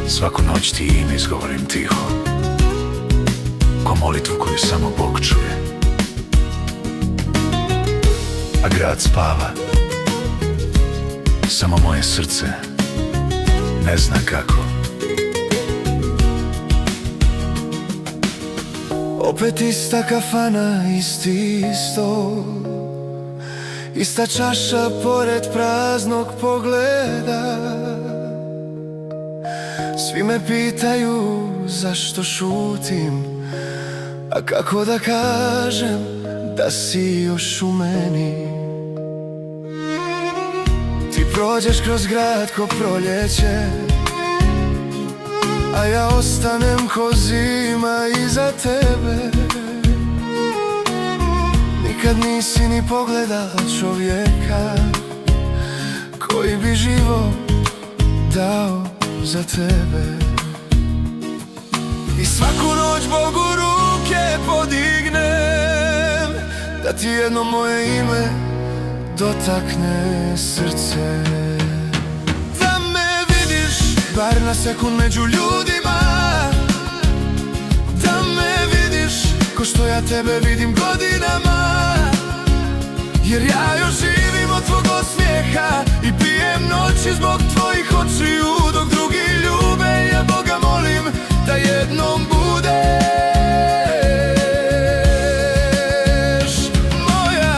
Svaku noć ti ime izgovorim tiho, ko molitvu koju samo Bog čuje. A grad spava, samo moje srce ne zna kako. Opet ista kafana, isti stol, ista čaša pored praznog pogleda. Svi me pitaju zašto šutim, a kako da kažem da si još u meni. Ti prođeš kroz grad ko proljeće, a ja ostanem ko zima iza tebe. Nikad nisi ni pogledala čovjeka koji bi život dao za tebe. I svaku noć Bogu ruke podignem, da ti jedno moje ime dotakne srce. Da me vidiš bar na sekund među ljudima, da me vidiš ko što ja tebe vidim godinama. Jer ja još živim od tvog osmijeha i pijem noći zbog tvojih očiju, dok drugi ljube. Ja Boga molim da jednom budeš moja.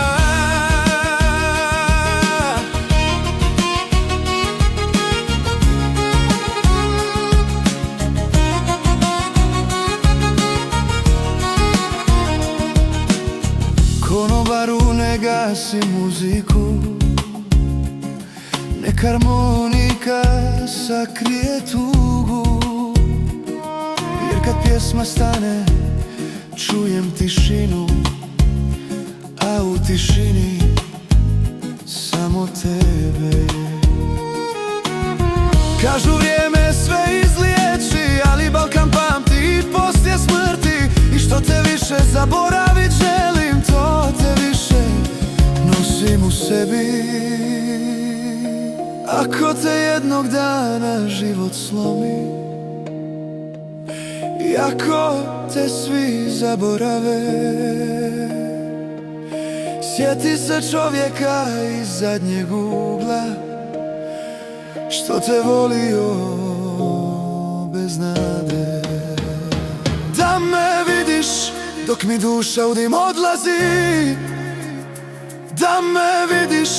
Konobaru ne gasi muziku, nek harmonika sakrije tugu. Jer kad pjesma stane čujem tišinu, a u tišini samo tebe. Kažu vrijeme sve izliječi, ali Balkan pamti i poslije smrti. I što te više zaboravit želim, to te više nosim u sebi. Ako te jednog dana život slomi i ako te svi zaborave, sjeti se čovjeka iz zadnjeg ugla što te volio bez nade. Da me vidiš dok mi duša u dim odlazi, da me vidiš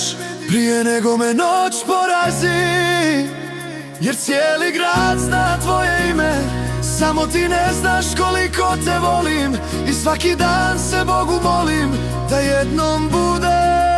prije nego me noć porazi. Jer cijeli grad zna tvoje ime, samo ti ne znaš koliko te volim. I svaki dan se Bogu molim da jednom bude